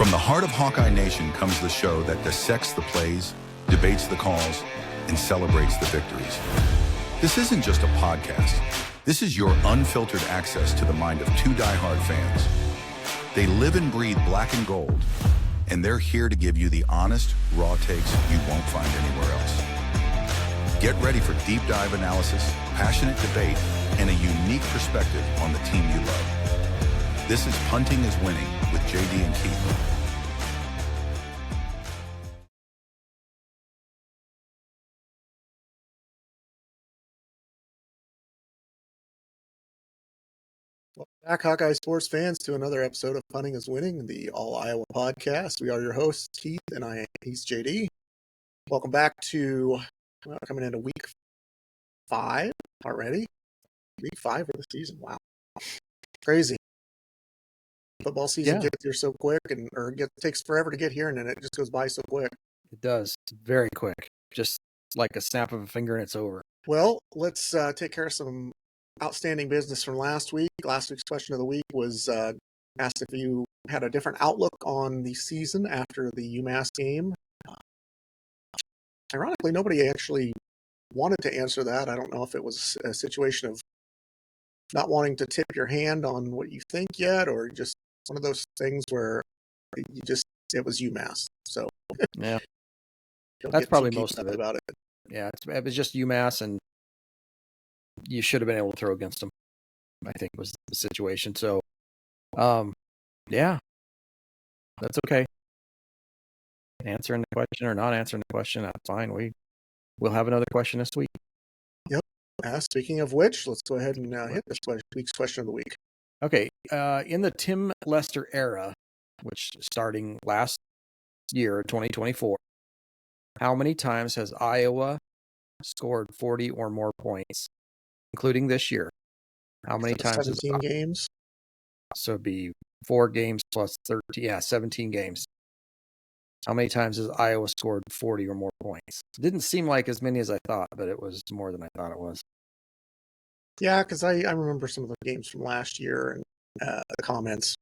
From the heart of Hawkeye Nation comes the show that dissects the plays, debates the calls, and celebrates the victories. This isn't just a podcast. This is your unfiltered access to the mind of two diehard fans. They live and breathe black and gold, and they're here to give you the honest, raw takes you won't find anywhere else. Get ready for deep dive analysis, passionate debate, and a unique perspective on the team you love. This is Punting is Winning with JD and Keith. Welcome back, Hawkeye sports fans, to another episode of Punting is Winning, the All Iowa podcast. We are your hosts, Keith, and he's JD. Welcome back to coming into week 5 already. Week 5 of the season. Wow, crazy! Football season gets here so quick, takes forever to get here, and then it just goes by so quick. It does, very quick, just like a snap of a finger, and it's over. Well, let's take care of some outstanding business from last week. Last week's question of the week was asked if you had a different outlook on the season after the UMass game. Ironically, nobody actually wanted to answer that. I don't know if it was a situation of not wanting to tip your hand on what you think yet, or just one of those things where it was UMass. So yeah, that's probably most of it. About it. Yeah, it was just UMass, and you should have been able to throw against them, I think was the situation. So, yeah, that's okay. Answering the question or not answering the question, that's fine. We'll have another question this week. Yep. Speaking of which, let's go ahead and hit this week's question of the week. Okay. In the Tim Lester era, which starting last year, 2024, how many times has Iowa scored 40 or more points, including this year? How many times? 17 games. So it'd be 4 games plus 13. Yeah, 17 games. How many times has Iowa scored 40 or more points? It didn't seem like as many as I thought, but it was more than I thought it was. Yeah, because I remember some of the games from last year and the comments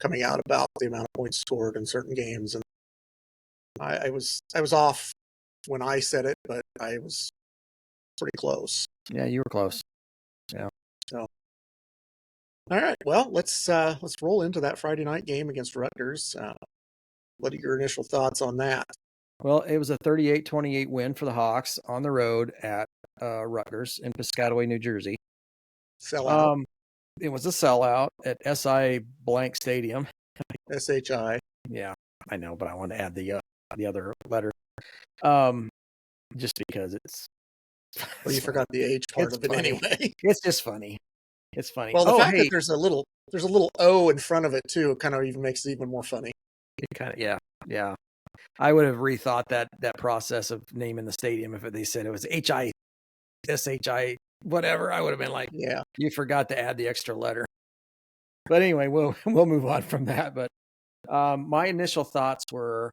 coming out about the amount of points scored in certain games, and I was off when I said it, but I was pretty close. Yeah, you were close. Yeah. So, all right. Well, let's roll into that Friday night game against Rutgers. What are your initial thoughts on that? Well, it was a 38-28 win for the Hawks on the road at Rutgers in Piscataway, New Jersey. Sellout. It was a sellout at SI blank stadium. SHI. Yeah, I know, but I wanted to add the other letter. Just because it's. Well, you forgot the H part of it anyway. It's just funny. It's funny. Well, the fact that there's a little O in front of it too kind of even makes it even more funny. It kind of, yeah. I would have rethought that process of naming the stadium if they said it was HI, SHI, whatever. I would have been like, yeah, you forgot to add the extra letter. But anyway, we'll move on from that. But my initial thoughts were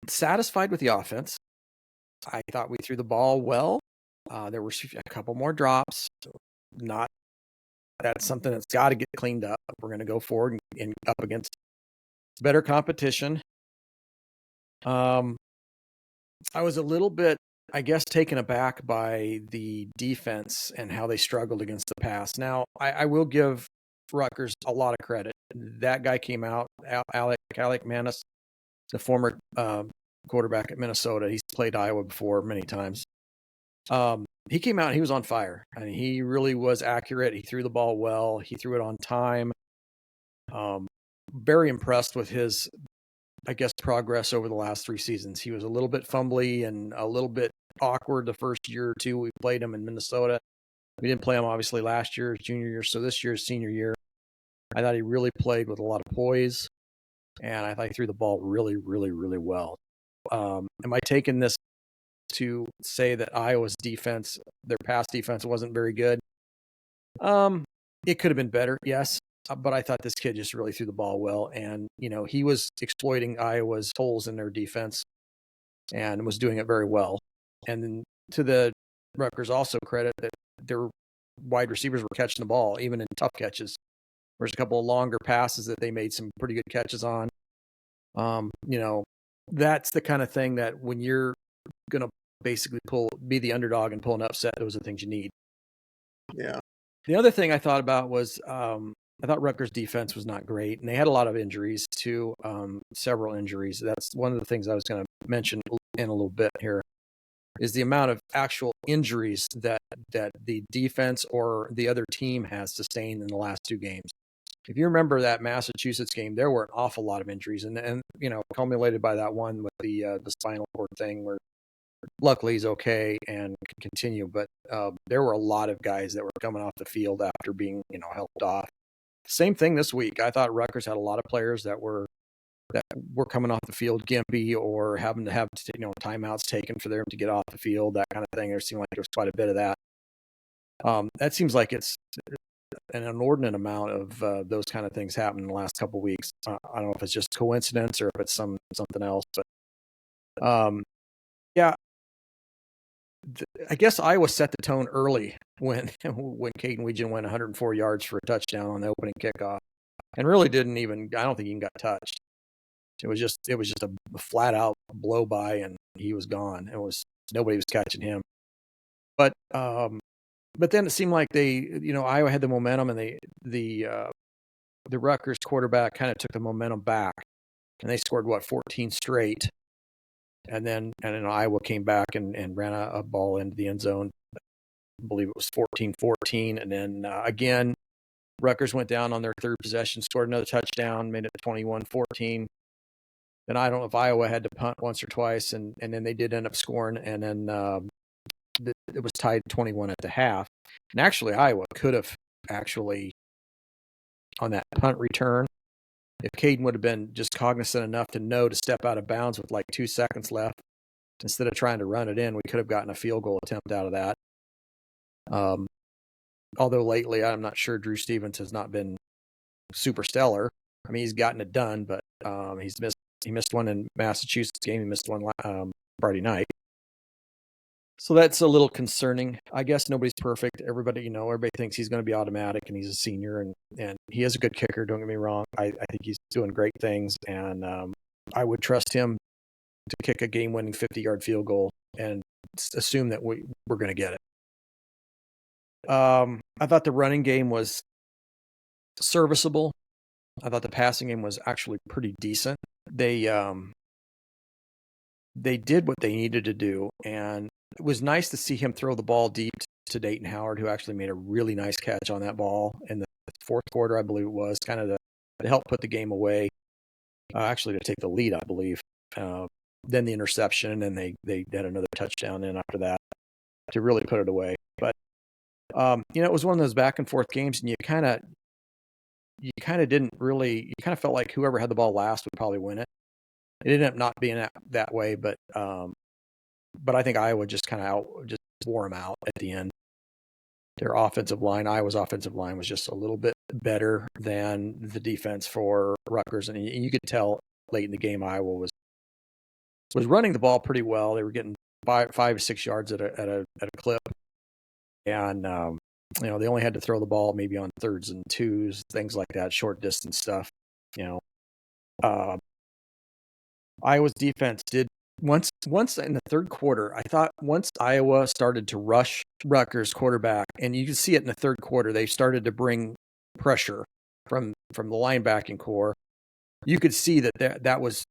satisfied with the offense. I thought we threw the ball well. There were a couple more drops. That's something that's got to get cleaned up. We're going to go forward and up against better competition. I was a little bit, I guess, taken aback by the defense and how they struggled against the pass. Now, I will give Rutgers a lot of credit. That guy came out, Athan Kaliakmanis, the former quarterback at Minnesota. He's played Iowa before many times. He came out and he was on fire. I mean, he really was accurate. He threw the ball well. He threw it on time. Very impressed with his, I guess, progress over the last 3 seasons. He was a little bit fumbly and a little bit awkward the first year or two we played him in Minnesota. We didn't play him, obviously, last year, junior year. So this year's senior year, I thought he really played with a lot of poise. And I thought he threw the ball really, really, really well. Am I taking this to say that Iowa's defense, their pass defense, wasn't very good? It could have been better, yes. But I thought this kid just really threw the ball well. And, he was exploiting Iowa's holes in their defense and was doing it very well. And then to the Rutgers also credit that their wide receivers were catching the ball, even in tough catches. There's a couple of longer passes that they made some pretty good catches on. That's the kind of thing that when you're going to basically be the underdog and pull an upset, those are the things you need. Yeah. The other thing I thought about was I thought Rutgers' defense was not great, and they had a lot of injuries too, several injuries. That's one of the things I was going to mention in a little bit here, is the amount of actual injuries that the defense or the other team has sustained in the last two games. If you remember that Massachusetts game, there were an awful lot of injuries, and culminated by that one with the spinal cord thing, where luckily he's okay and can continue. But there were a lot of guys that were coming off the field after being helped off. Same thing this week. I thought Rutgers had a lot of players that were coming off the field gimpy or having to have timeouts taken for them to get off the field, that kind of thing. There seemed like there was quite a bit of that. That seems like it's an inordinate amount of those kind of things happening in the last couple of weeks. I don't know if it's just coincidence or if it's something else, but I guess Iowa set the tone early when Caden Weegan went 104 yards for a touchdown on the opening kickoff, and really didn't even. I don't think he even got touched. It was just a flat out blow by, and he was gone. Nobody was catching him. But then it seemed like Iowa had the momentum, and the Rutgers quarterback kind of took the momentum back, and they scored 14 straight. And then Iowa came back and ran a ball into the end zone. I believe it was 14-14. And then again, Rutgers went down on their third possession, scored another touchdown, made it 21-14. Then I don't know if Iowa had to punt once or twice, and then they did end up scoring. And then it was tied 21 at the half. And actually, Iowa could have on that punt return, if Caden would have been just cognizant enough to know to step out of bounds with like 2 seconds left, instead of trying to run it in, we could have gotten a field goal attempt out of that. Although lately, I'm not sure Drew Stevens has not been super stellar. I mean, he's gotten it done, but he missed one in Massachusetts game. He missed one Friday night. So that's a little concerning. I guess nobody's perfect. Everybody thinks he's going to be automatic, and he's a senior, and he is a good kicker. Don't get me wrong. I think he's doing great things, and I would trust him to kick a game-winning 50-yard field goal and assume that we're going to get it. I thought the running game was serviceable. I thought the passing game was actually pretty decent. They did what they needed to do, and it was nice to see him throw the ball deep to Dayton Howard, who actually made a really nice catch on that ball in the fourth quarter, I believe it was, kind of to help put the game away, actually to take the lead, I believe. Then the interception, and then they had another touchdown in after that to really put it away. But it was one of those back and forth games, and you kind of felt like whoever had the ball last would probably win it. It ended up not being that way, but I think Iowa just wore them out at the end. Iowa's offensive line was just a little bit better than the defense for Rutgers, and you could tell late in the game Iowa was running the ball pretty well. They were getting 5 to 6 yards at a clip, and they only had to throw the ball maybe on thirds and twos, things like that, short distance stuff. Iowa's defense did once in the third quarter. I thought once Iowa started to rush Rutgers quarterback, and you can see it in the third quarter, they started to bring pressure from the linebacking core. You could see that was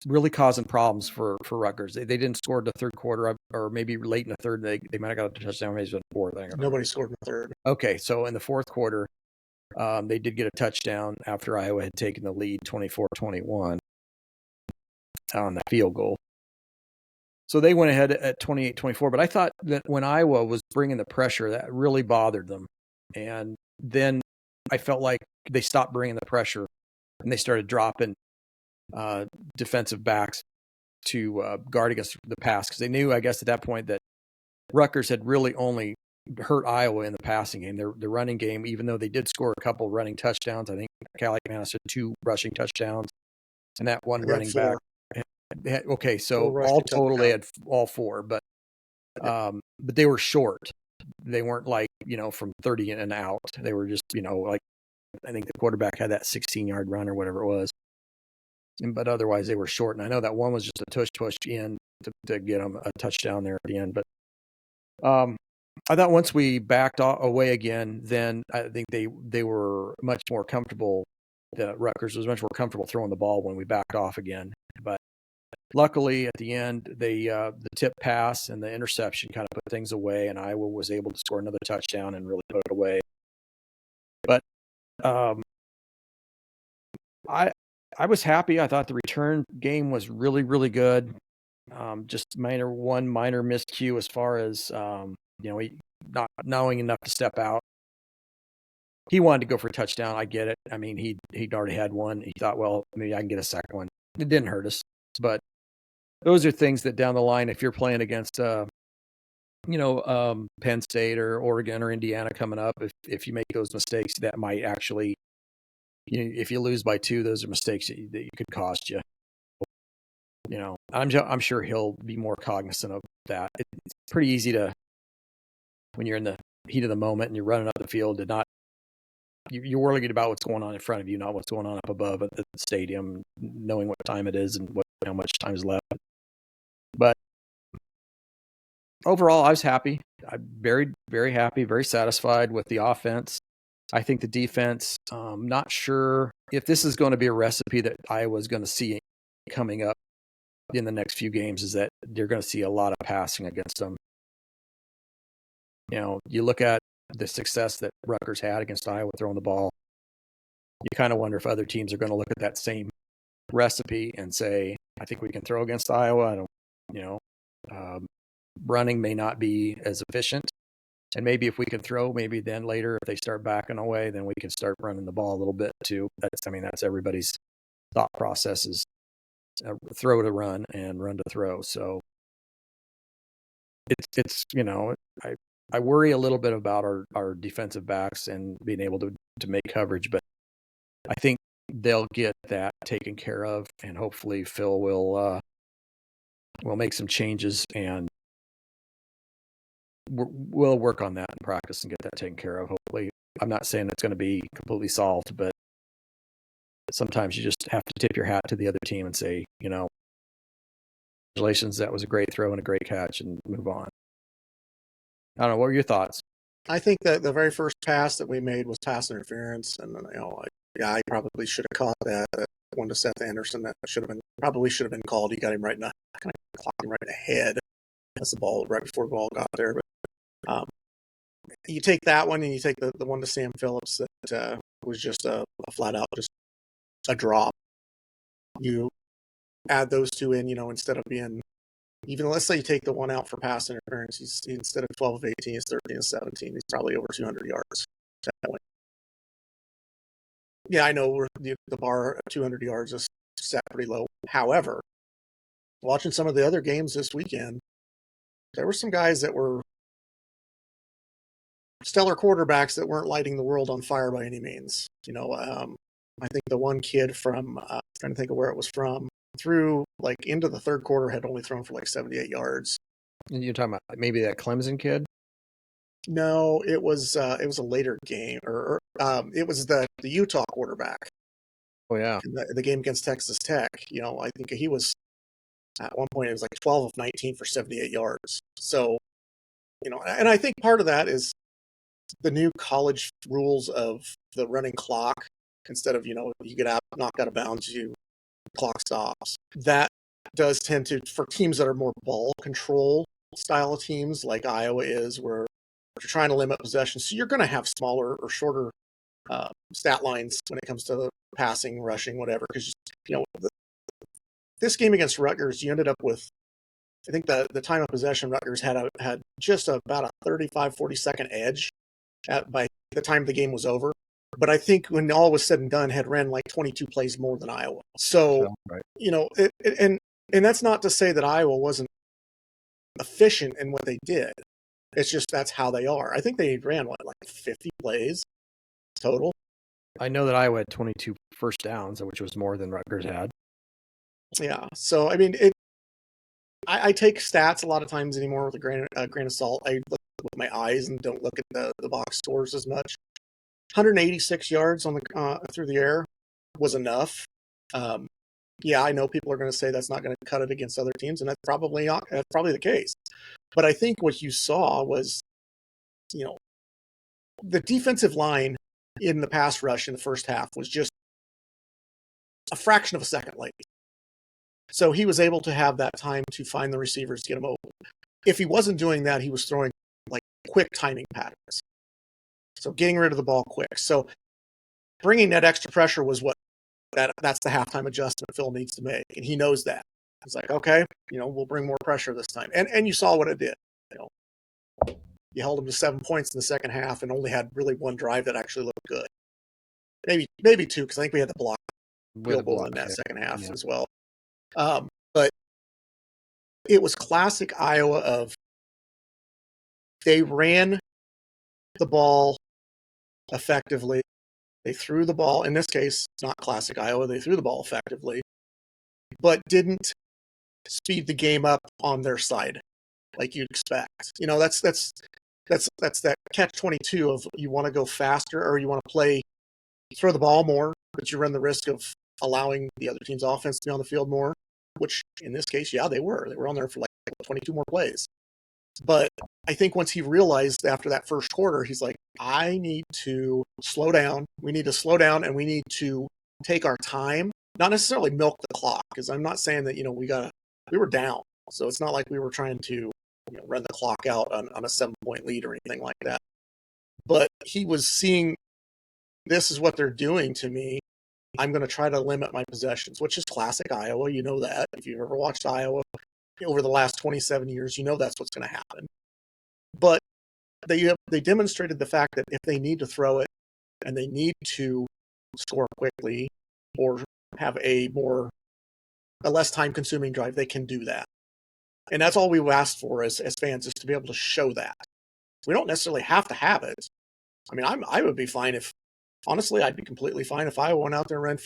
really causing problems for Rutgers. They didn't score in the third quarter, or maybe late in the third. They might have got a touchdown, maybe it was the fourth. Nobody scored in the third. Okay, so in the fourth quarter, they did get a touchdown after Iowa had taken the lead 24-21 on the field goal. So they went ahead at 28-24, but I thought that when Iowa was bringing the pressure, that really bothered them. And then I felt like they stopped bringing the pressure, and they started dropping defensive backs to guard against the pass, because they knew, I guess, at that point that Rutgers had really only hurt Iowa in the passing game. The running game, even though they did score a couple running touchdowns, I think Kaliakmanis had 2 rushing touchdowns, and that one running back. Okay, so all total they had all 4, but they were short. They weren't like from 30 and out. They were just like I think the quarterback had that 16-yard run or whatever it was. But otherwise, they were short. And I know that one was just a push in to get them a touchdown there at the end. But I thought once we backed away again, then I think they were much more comfortable. Rutgers was much more comfortable throwing the ball when we backed off again. But luckily, at the end, the tip pass and the interception kind of put things away, and Iowa was able to score another touchdown and really put it away. But I was happy. I thought the return game was really, really good. Just minor miscue as far as he not knowing enough to step out. He wanted to go for a touchdown. I get it. I mean, he'd already had one. He thought, well, maybe I can get a second one. It didn't hurt us, but those are things that down the line, if you're playing against, Penn State or Oregon or Indiana coming up, if you make those mistakes, that might actually, if you lose by 2, those are mistakes that you could cost you. I'm sure he'll be more cognizant of that. It's pretty easy to, when you're in the heat of the moment and you're running up the field, to not, you're worried about what's going on in front of you, not what's going on up above at the stadium, knowing what time it is and how much time is left. But overall, I was happy. I'm very, very happy, very satisfied with the offense. I think the defense, not sure if this is going to be a recipe that Iowa's going to see coming up in the next few games, is that they're going to see a lot of passing against them. You look at the success that Rutgers had against Iowa throwing the ball. You kind of wonder if other teams are going to look at that same recipe and say, I think we can throw against Iowa. Running may not be as efficient. And maybe if we can throw, maybe then later, if they start backing away, then we can start running the ball a little bit too. That's everybody's thought process, is throw to run and run to throw. So it's I worry a little bit about our defensive backs and being able to make coverage, but I think they'll get that taken care of, and hopefully Phil will make some changes, and we'll work on that in practice and get that taken care of. Hopefully, I'm not saying it's going to be completely solved, but sometimes you just have to tip your hat to the other team and say, congratulations, that was a great throw and a great catch, and move on. I don't know. What were your thoughts? I think that the very first pass that we made was pass interference, and I probably should have caught that one to Seth Anderson. That should have been called. He got him right in the kind of clocked him right in the head. That's the ball right before the ball got there. But you take that one and you take the one to Sam Phillips that was just a flat out just a drop. You add those two in, instead of being, even let's say you take the one out for pass interference, he's instead of 12 of 18, he's 13 of 17. He's probably over 200 yards. Yeah, I know the bar at 200 yards is set pretty low. However, watching some of the other games this weekend, there were some guys that were stellar quarterbacks that weren't lighting the world on fire by any means. I think the one kid from, trying to think of where it was from, threw into the third quarter, had only thrown for 78 yards. And you're talking about maybe that Clemson kid? No, it was a later game, or it was the Utah quarterback. Oh yeah, the game against Texas Tech. I think he was at one point it was 12 of 19 for 78 yards. So, and I think part of that is the new college rules of the running clock. Instead of you get out knocked out of bounds, clock stops. That does tend to, for teams that are more ball control style of teams like Iowa is, where you're trying to limit possession, so you're going to have smaller or shorter stat lines when it comes to passing, rushing, whatever. Because this game against Rutgers, you ended up with, I think the time of possession, Rutgers had just about a 35, 40-second edge by the time the game was over. But I think when all was said and done, had ran 22 plays more than Iowa. So, right. And that's not to say that Iowa wasn't efficient in what they did. It's just that's how they are. I think they ran 50 plays total. I know that Iowa had 22 first downs, which was more than Rutgers had. Yeah. So I mean, I take stats a lot of times anymore with a grain of salt. I look with my eyes and don't look at the box scores as much. 186 yards on the through the air was enough. Yeah, I know people are going to say that's not going to cut it against other teams, and that's probably the case. But I think what you saw was, the defensive line in the pass rush in the first half was just a fraction of a second late. So he was able to have that time to find the receivers, get them open. If he wasn't doing that, he was throwing like quick timing patterns. So getting rid of the ball quick. So bringing that extra pressure was that's the halftime adjustment Phil needs to make. And he knows that. He's like, okay, we'll bring more pressure this time. And you saw what it did. You held him to 7 points in the second half and only had really one drive that actually looked good. Maybe two, because I think we had the block field goal in that second half as well. But it was classic Iowa of they ran the ball effectively. They threw the ball. In this case, it's not classic Iowa. They threw the ball effectively, but didn't speed the game up on their side like you'd expect. That's that catch-22 of you want to go faster or you want to throw the ball more, but you run the risk of allowing the other team's offense to be on the field more, which in this case, yeah, they were. They were on there for like 22 more plays. But I think once he realized after that first quarter, he's like, I need to slow down. We need to slow down and we need to take our time, not necessarily milk the clock, because I'm not saying that, we were down. So it's not like we were trying to run the clock out on a 7-point lead or anything like that. But he was seeing, this is what they're doing to me. I'm going to try to limit my possessions, which is classic Iowa. You know that. If you've ever watched Iowa over the last 27 years, that's what's going to happen. But they demonstrated the fact that if they need to throw it and they need to score quickly or have a less time-consuming drive, they can do that. And that's all we've asked for as fans, is to be able to show that. We don't necessarily have to have it. I mean, I would be fine honestly, I'd be completely fine if Iowa went out there and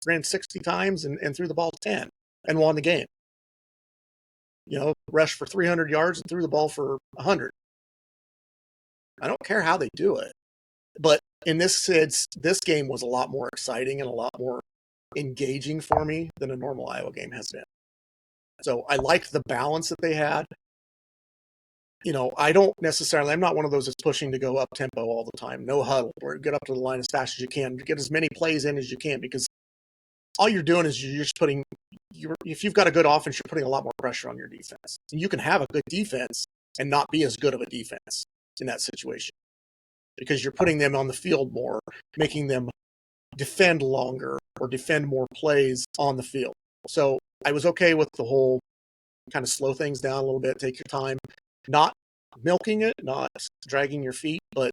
ran 60 times and threw the ball 10 and won the game. Rushed for 300 yards and threw the ball for 100. I don't care how they do it. But in this sense, this game was a lot more exciting and a lot more engaging for me than a normal Iowa game has been. So I liked the balance that they had. I'm not one of those that's pushing to go up tempo all the time. No huddle, or get up to the line as fast as you can. Get as many plays in as you can, because all you're doing is you're just if you've got a good offense, you're putting a lot more pressure on your defense. And you can have a good defense and not be as good of a defense in that situation, because you're putting them on the field more, making them defend longer or defend more plays on the field. So I was okay with the whole kind of slow things down a little bit, take your time, not milking it, not dragging your feet, but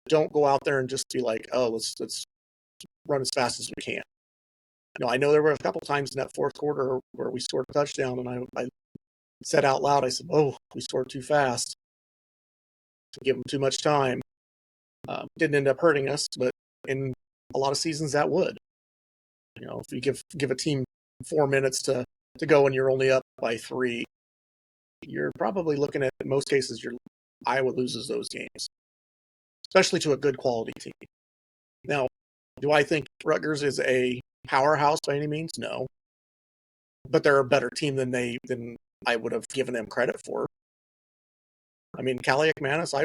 don't go out there and just be like, oh, let's run as fast as we can. I know there were a couple times in that fourth quarter where we scored a touchdown, and I said out loud, I said, oh, we scored too fast. Give them too much time. Didn't end up hurting us, but in a lot of seasons that would. If you give a team 4 minutes to go and you're only up by 3, you're probably looking at, in most cases, Iowa loses those games, especially to a good quality team. Now, do I think Rutgers is a powerhouse by any means? No. But they're a better team than I would have given them credit for. I mean, Kaliakmanis, I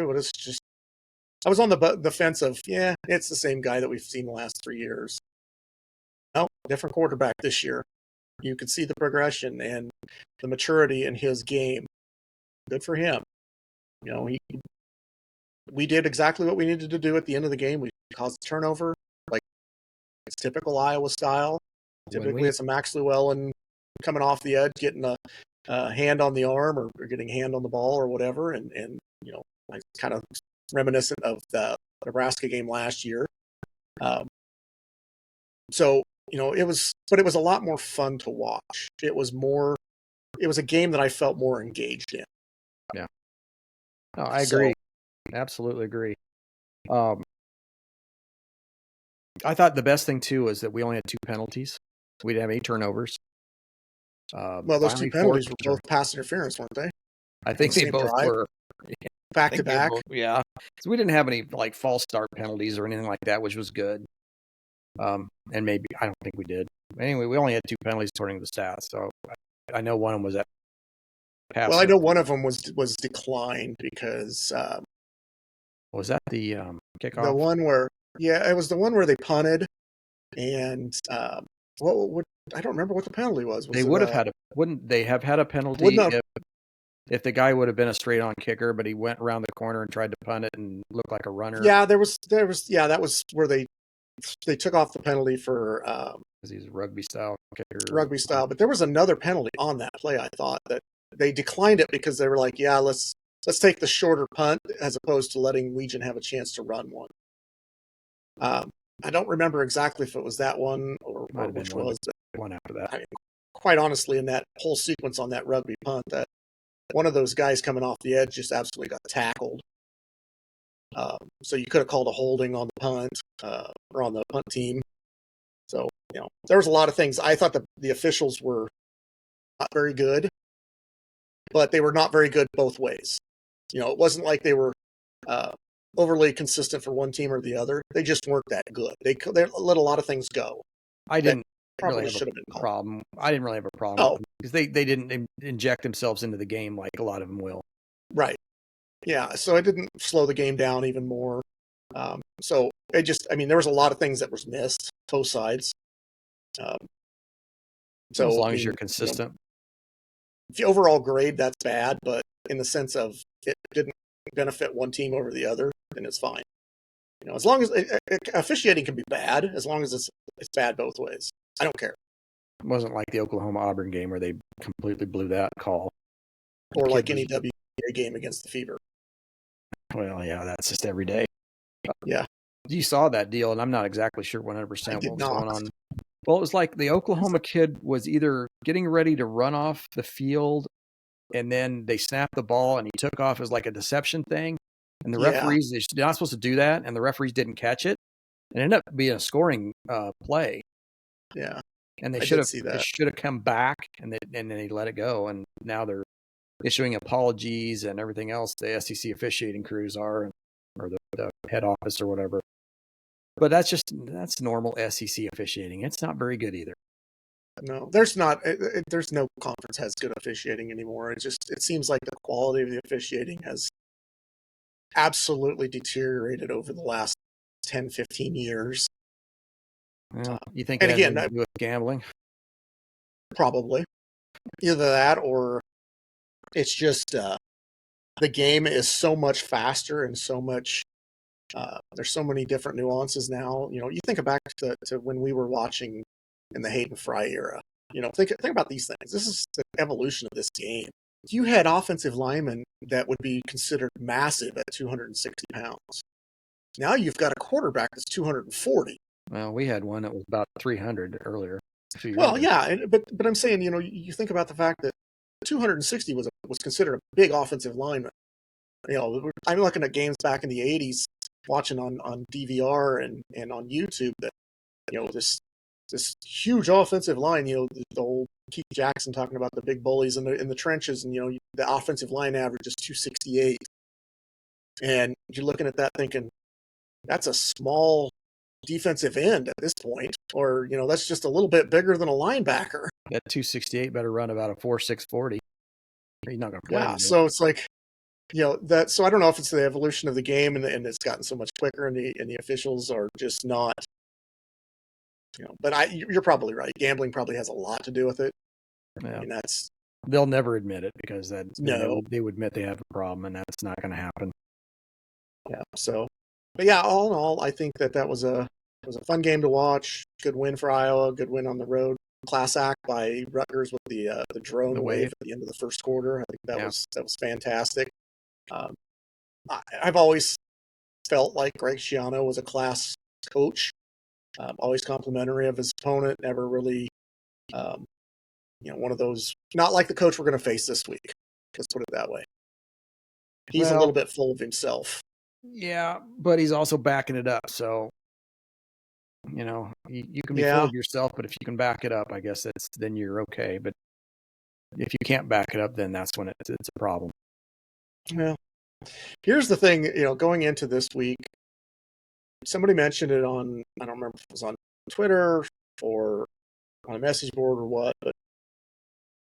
was on the fence of, yeah, it's the same guy that we've seen the last 3 years. No, different quarterback this year. You could see the progression and the maturity in his game. Good for him. We did exactly what we needed to do at the end of the game. We caused a turnover, like it's typical Iowa style. Typically, it's a Max Llewellyn coming off the edge, getting a hand on the arm or getting a hand on the ball or whatever, and like kind of reminiscent of the Nebraska game last year. So it was a lot more fun to watch. It was a game that I felt more engaged in. Yeah. No, I agree. Absolutely agree. I thought the best thing too was that we only had 2 penalties. We didn't have any turnovers. Well, those 2 penalties were both pass interference, weren't they? I think they both were. back to back. Yeah. So we didn't have any like false start penalties or anything like that, which was good. And maybe I don't think we did. Anyway, we only had 2 penalties according to the stats, so I know one of them was at pass. Well, I know one of them was declined because was that the kickoff? the one where it was the one where they punted, and what I don't remember what the penalty was. They would have had wouldn't they have had a penalty if the guy would have been a straight on kicker, but he went around the corner and tried to punt it and looked like a runner? Yeah, that was where they took off the penalty for because he's a rugby style kicker. Rugby style, but there was another penalty on that play. I thought that they declined it because they were like, yeah, let's take the shorter punt as opposed to letting Legion have a chance to run one. I don't remember exactly if it was that one or which was one after that. I mean, quite honestly, in that whole sequence on that rugby punt, that one of those guys coming off the edge just absolutely got tackled. So you could have called a holding on the punt or on the punt team. So, there was a lot of things. I thought the officials were not very good, but they were not very good both ways. It wasn't like they were overly consistent for one team or the other. They just weren't that good. They let a lot of things go. I didn't probably really should have have been a problem. I didn't really have a problem because they didn't inject themselves into the game like a lot of them will. Right. Yeah. So it didn't slow the game down even more. So it just, there was a lot of things that was missed, both sides. So as long as you're consistent. The overall grade, that's bad, but in the sense of it didn't benefit one team over the other, then it's fine. As long as officiating can be bad, as long as it's bad both ways. I don't care. It wasn't like the Oklahoma-Auburn game where they completely blew that call. Or like any WNBA game against the Fever. Well, yeah, that's just every day. Yeah. You saw that deal, and I'm not exactly sure 100% what was going on. Well, it was like the Oklahoma kid was either getting ready to run off the field, and then they snapped the ball, and he took off as like a deception thing. And the referees, they're not supposed to do that, and the referees didn't catch it. It ended up being a scoring play. Yeah. And they should have come back, and then they let it go. And now they're issuing apologies and everything else. The SEC officiating crews are, or the head office or whatever. But that's normal SEC officiating. It's not very good either. No, there's not. There's no conference has good officiating anymore. It seems like the quality of the officiating has absolutely deteriorated over the last 10, 15 years. Well, you think it has anything to do with gambling? Probably. Either that or it's just the game is so much faster and so much there's so many different nuances now. You think back to when we were watching in the Hayden Fry era. Think about these things. This is the evolution of this game. You had offensive linemen that would be considered massive at 260 pounds. Now you've got a quarterback that's 240. Well, we had one that was about 300 earlier. Well, yeah, but I'm saying, you think about the fact that 260 was considered a big offensive lineman. I'm looking at games back in the 80s, watching on DVR and on YouTube that, this huge offensive line, the old Keith Jackson talking about the big bullies in the trenches, and the offensive line average is 268, and you're looking at that thinking that's a small defensive end at this point, or that's just a little bit bigger than a linebacker. That 268 better run about a 4.640. He's not going to play. Yeah, so it's like that. So I don't know if it's the evolution of the game and it's gotten so much quicker, and the officials are just not. But you're probably right. Gambling probably has a lot to do with it. Yeah. That's they'll never admit it because they would admit they have a problem, and that's not going to happen. Yeah. So, but yeah, all in all, I think that was a fun game to watch. Good win for Iowa. Good win on the road. Class act by Rutgers with the drone wave at the end of the first quarter. I think that was fantastic. I've always felt like Greg Schiano was a class coach. Always complimentary of his opponent, never really, one of those, not like the coach we're going to face this week. Let's put it that way. He's a little bit full of himself. Yeah, but he's also backing it up. So, you can be full of yourself, but if you can back it up, I guess then you're okay. But if you can't back it up, then that's when it's a problem. Yeah. Here's the thing, going into this week, somebody mentioned it on, I don't remember if it was on Twitter or on a message board or what, but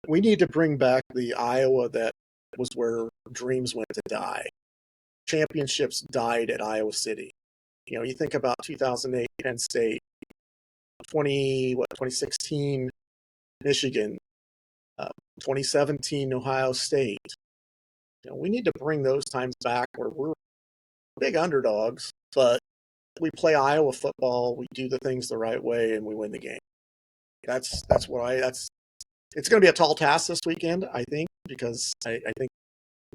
we need to bring back the Iowa that was where dreams went to die. Championships died at Iowa City. You think about 2008 Penn State, 2016 Michigan, 2017 Ohio State. We need to bring those times back where we're big underdogs, but we play Iowa football, we do the things the right way, and we win the game. It's going to be a tall task this weekend, I think, because I think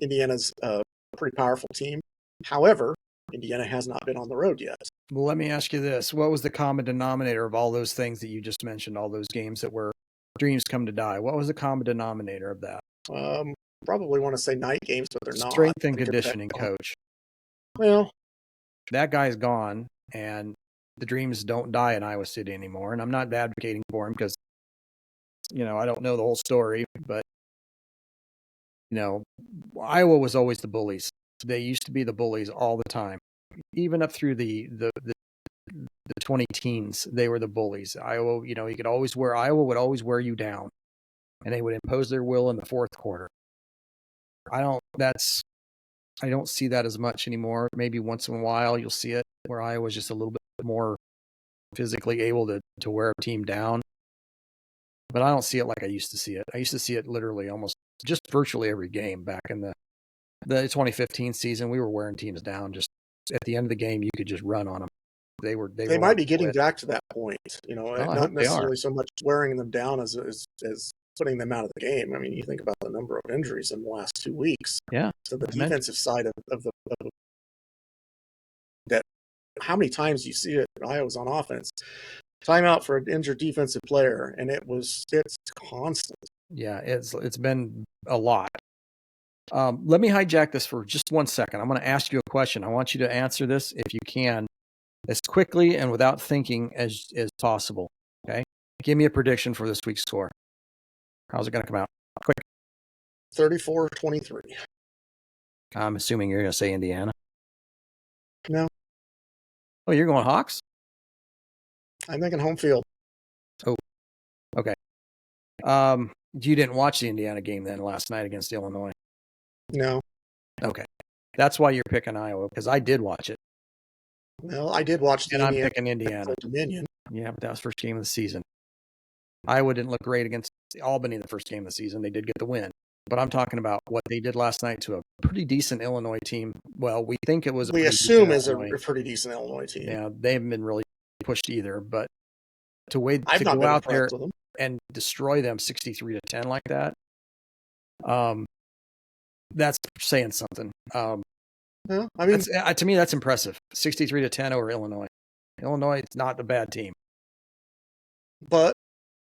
Indiana's a pretty powerful team. However, Indiana has not been on the road yet. Well, let me ask you this. What was the common denominator of all those things that you just mentioned, all those games that were dreams come to die? What was the common denominator of that? Probably want to say night games, but they're not. Strength and conditioning coach. Well, that guy's gone, and the dreams don't die in Iowa City anymore. And I'm not advocating for him because, I don't know the whole story, but, Iowa was always the bullies. They used to be the bullies all the time. Even up through the 20 teens, they were the bullies. Iowa would always wear you down, and they would impose their will in the fourth quarter. I don't see that as much anymore. Maybe once in a while you'll see it where Iowa's just a little bit more physically able to wear a team down. But I don't see it like I used to see it. I used to see it literally almost just virtually every game back in the 2015 season. We were wearing teams down. Just at the end of the game, you could just run on them. They might be getting back to that point, not necessarily so much wearing them down as putting them out of the game. I mean, you think about the number of injuries in the last 2 weeks. Yeah. So the defensive side of that, how many times you see it? Iowa's on offense. Timeout for an injured defensive player, and it's constant. Yeah, it's been a lot. Let me hijack this for just 1 second. I'm going to ask you a question. I want you to answer this, if you can, as quickly and without thinking as possible. Okay? Give me a prediction for this week's score. How's it going to come out? Quick. 34-23. I'm assuming you're going to say Indiana. No. Oh, you're going Hawks? I'm thinking home field. Oh, okay. You didn't watch the Indiana game then last night against Illinois? No. Okay. That's why you're picking Iowa, because I did watch it. Well, I did watch the I'm picking Indiana. Dominion. Yeah, but that was first game of the season. Iowa didn't look great against Albany the first game of the season. They did get the win. But I'm talking about what they did last night to a pretty decent Illinois team. Well, we think it was we assume is a pretty decent Illinois team. Yeah, they haven't been really pushed either. But to I've go out there and destroy them 63-10 like that, that's saying something. Yeah, I mean, to me, that's impressive. 63-10 over Illinois. Illinois is not a bad team. But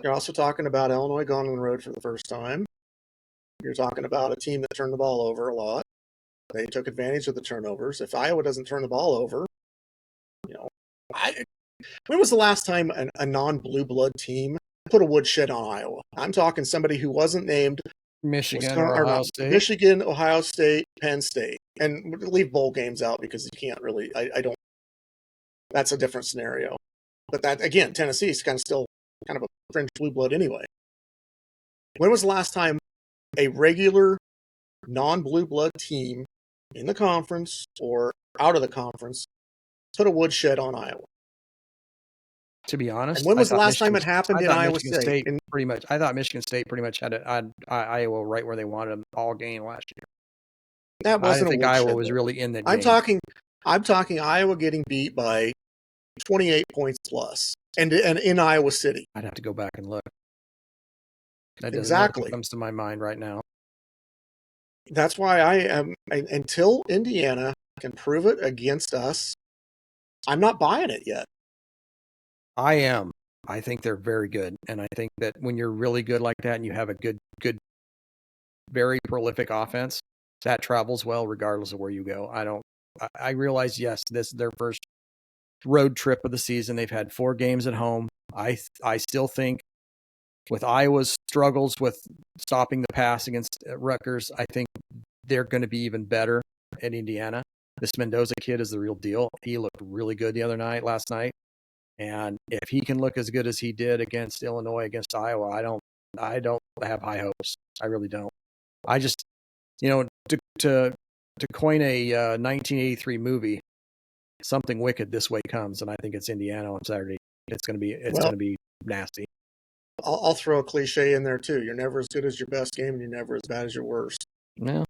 you're also talking about Illinois going on the road for the first time. You're talking about a team that turned the ball over a lot. They took advantage of the turnovers. If Iowa doesn't turn the ball over, when was the last time a non-blue blood team put a woodshed on Iowa? I'm talking somebody who wasn't named Michigan or Ohio State. Michigan, Ohio State, Penn State. And leave bowl games out because you can't really, I don't, that's a different scenario. But that, again, Tennessee is kind of a fringe blue blood anyway. When was the last time a regular non-blue blood team in the conference or out of the conference put a woodshed on Iowa? To be honest, and when was the last time it happened in Iowa State? I thought Michigan State pretty much had Iowa right where they wanted them all game last year. That wasn't. I think Iowa was really in the game. I'm talking Iowa getting beat by 28 points plus, and in Iowa City. I'd have to go back and look. That exactly comes to my mind right now. That's why I am, until Indiana can prove it against us, I'm not buying it yet. I am. I think they're very good. And I think that when you're really good like that and you have a good, very prolific offense, that travels well regardless of where you go. I realize, yes, this is their first road trip of the season. They've had 4 games at home. I still think with Iowa's struggles with stopping the pass against Rutgers, I think they're going to be even better. at Indiana. This Mendoza kid is the real deal. He looked really good last night. And if he can look as good as he did against Illinois, against Iowa, I don't have high hopes. I really don't. I just, to coin a 1983 movie, something wicked this way comes, and I think it's Indiana on Saturday. It's going to be nasty. I'll throw a cliche in there too. You're never as good as your best game, and you're never as bad as your worst. Yeah.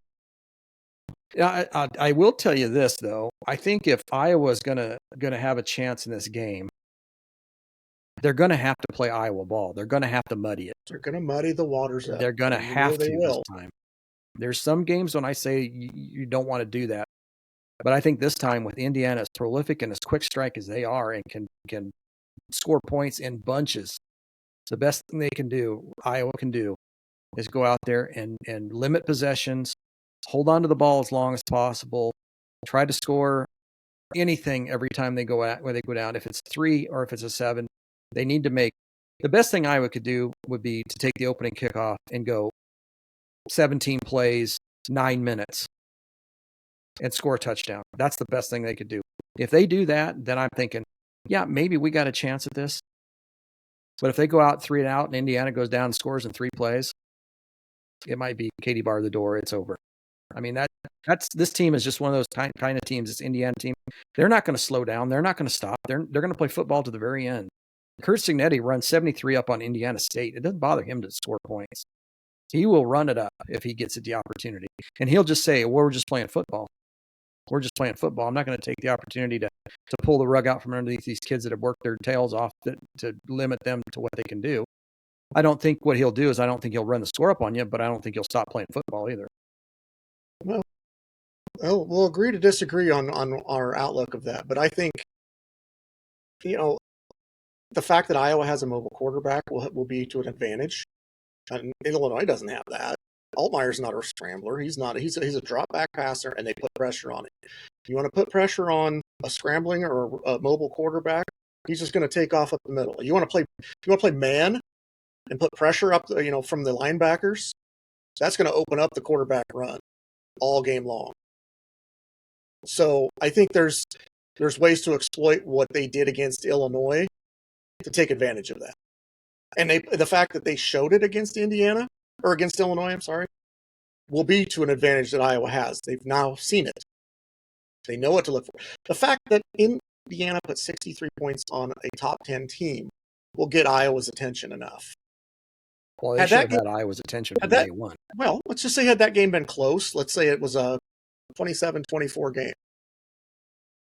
I will tell you this though. I think if Iowa's gonna have a chance in this game, they're gonna have to play Iowa ball. They're gonna have to muddy it. They're gonna muddy the waters up. They're gonna have to this time. There's some games when I say you don't want to do that, but I think this time with Indiana as prolific and as quick strike as they are and can score points in bunches, the best thing they can do, Iowa can do, is go out there and limit possessions, hold on to the ball as long as possible, try to score anything every time they go down. If it's 3 or if it's a 7, they need to make the best thing Iowa could do would be to take the opening kickoff and go 17 plays, 9 minutes, and score a touchdown. That's the best thing they could do. If they do that, then I'm thinking, yeah, maybe we got a chance at this. But if they go out 3 and out and Indiana goes down and scores in 3 plays, it might be Katie bar the door. It's over. I mean, this team is just one of those kind of teams. This Indiana team. They're not going to slow down. They're not going to stop. They're going to play football to the very end. Curt Cignetti runs 73 up on Indiana State. It doesn't bother him to score points. He will run it up if he gets the opportunity. And he'll just say, well, we're just playing football. We're just playing football. I'm not going to take the opportunity to pull the rug out from underneath these kids that have worked their tails off to limit them to what they can do. I don't think what he'll do is I don't think he'll run the score up on you, but I don't think he'll stop playing football either. Well, we'll agree to disagree on our outlook of that. But I think, the fact that Iowa has a mobile quarterback will be to an advantage. And Illinois doesn't have that. Altmaier's not a scrambler. He's a drop back passer, and they put pressure on it. If you want to put pressure on a scrambling or a mobile quarterback, he's just going to take off up the middle. If you want to play man and put pressure up, from the linebackers, that's going to open up the quarterback run all game long. So I think there's ways to exploit what they did against Illinois to take advantage of that. And the fact that they showed it against Indiana, or against Illinois, I'm sorry, will be to an advantage that Iowa has. They've now seen it. They know what to look for. The fact that Indiana put 63 points on a top 10 team will get Iowa's attention enough. Well, they should have had Iowa's attention from day one. Well, let's just say had that game been close, let's say it was a 27-24 game.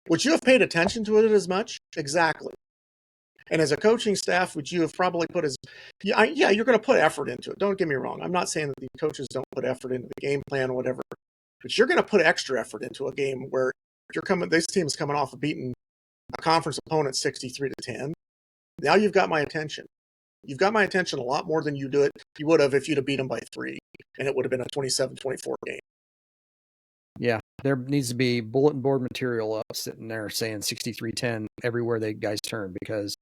Would you have paid attention to it as much? Exactly. And as a coaching staff, would you have probably put you're going to put effort into it. Don't get me wrong. I'm not saying that the coaches don't put effort into the game plan or whatever, but you're going to put extra effort into a game where this team is coming off of beating a conference opponent 63-10. Now you've got my attention. You've got my attention a lot more than you would have if you'd have beat them by 3, and it would have been a 27-24 game. Yeah, there needs to be bulletin board material up sitting there saying 63-10 everywhere they guys turn, because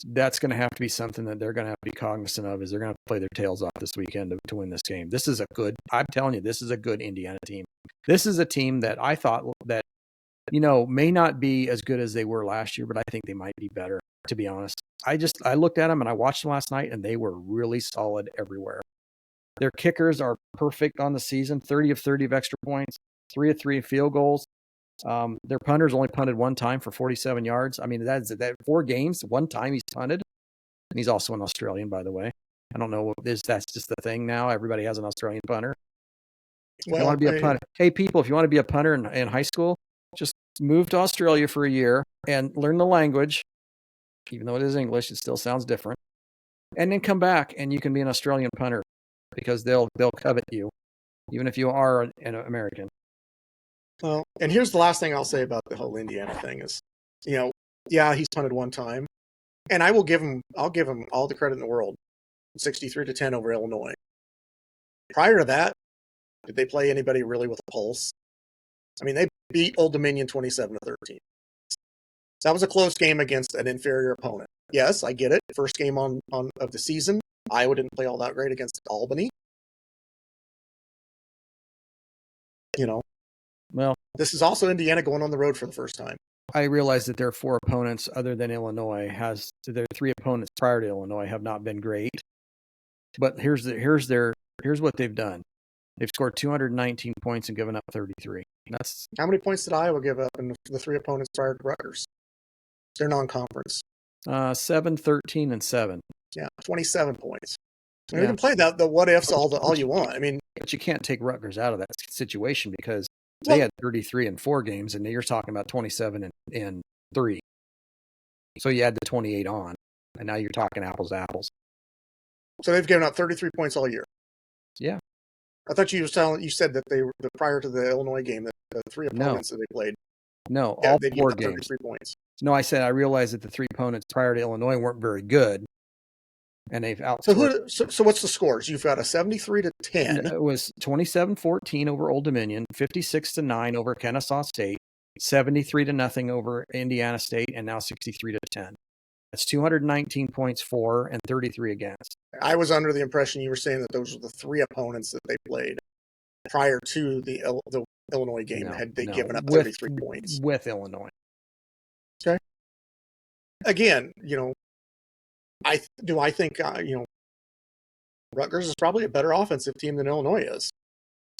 that's going to have to be something that they're going to have to be cognizant of, is they're going to have to play their tails off this weekend to win this game. I'm telling you, this is a good Indiana team. This is a team that I thought that, may not be as good as they were last year, but I think they might be better, to be honest. I looked at them and I watched them last night, and they were really solid everywhere. Their kickers are perfect on the season, 30 of 30 of extra points, 3 of 3 field goals. Their punters only punted 1 time for 47 yards. I mean, that's 4 games, 1 time he's punted. And he's also an Australian, by the way. I don't know if that's just the thing now. Everybody has an Australian punter. Well, you want to be a punter. Hey, people, if you want to be a punter in high school, just move to Australia for a year and learn the language. Even though it is English, it still sounds different. And then come back and you can be an Australian punter, because they'll covet you, even if you are an American. Well, and here's the last thing I'll say about the whole Indiana thing is, he's punted 1 time, and I'll give him all the credit in the world, 63-10 over Illinois. Prior to that, did they play anybody really with a pulse? I mean, they beat Old Dominion 27-13. That was a close game against an inferior opponent. Yes, I get it. First game of the season. Iowa didn't play all that great against Albany. Well, This is also Indiana going on the road for the first time. I realize that their 4 opponents other than Illinois their 3 opponents prior to Illinois have not been great. But here's what they've done. They've scored 219 points and given up 33. That's How many points did Iowa give up in the 3 opponents prior to Rutgers? They're non-conference. 7, 13, and 7. Yeah, 27 points. I mean, Yeah. You can play the what ifs all you want. I mean, But you can't take Rutgers out of that situation because they had 33 in 4 games, and you're talking about 27 in 3. So you add the 28 on, and now you're talking apples to apples. so they've given up 33 points all year. Yeah. I thought you said that they were prior to the Illinois game that the 3 opponents that they played. No, Yeah, all they 4 gave up games. 33 points. No, I said I realized that the 3 opponents prior to Illinois weren't very good, and they've outscored. So what's the scores? You've got a 73-10. It was 27-14 over Old Dominion, 56-9 over Kennesaw State, 73-0 over Indiana State, and now 63-10. That's 219 points for and 33 against. I was under the impression you were saying that those were the 3 opponents that they played prior to the Illinois game. Had they given up 33 points with Illinois? Okay. Again, I think Rutgers is probably a better offensive team than Illinois is.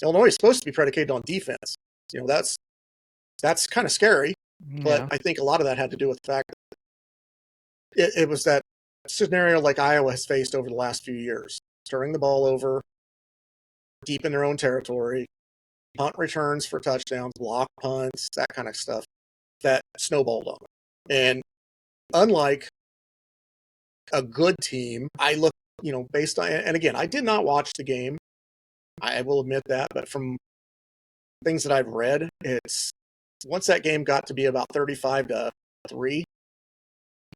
Illinois is supposed to be predicated on defense. That's kind of scary, but I think a lot of that had to do with the fact that it was that scenario like Iowa has faced over the last few years, turning the ball over deep in their own territory, punt returns for touchdowns, block punts, that kind of stuff that snowballed on them. And unlike a good team, I look, based on, and again, I did not watch the game. I will admit that, but from things that I've read, it's once that game got to be about 35-3,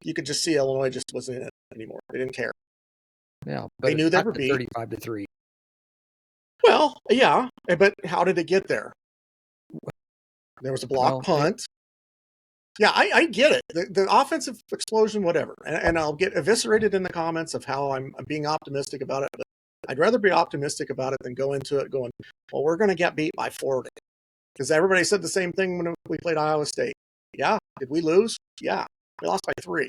you could just see Illinois just wasn't in it anymore. They didn't care. Yeah, they knew they were beat 35-3. Well, yeah, but how did it get there? There was a block punt. Yeah, I get it. The offensive explosion, whatever. And I'll get eviscerated in the comments of how I'm being optimistic about it. But I'd rather be optimistic about it than go into it going, well, we're going to get beat by 40. Because everybody said the same thing when we played Iowa State. Yeah. Did we lose? Yeah. We lost by 3.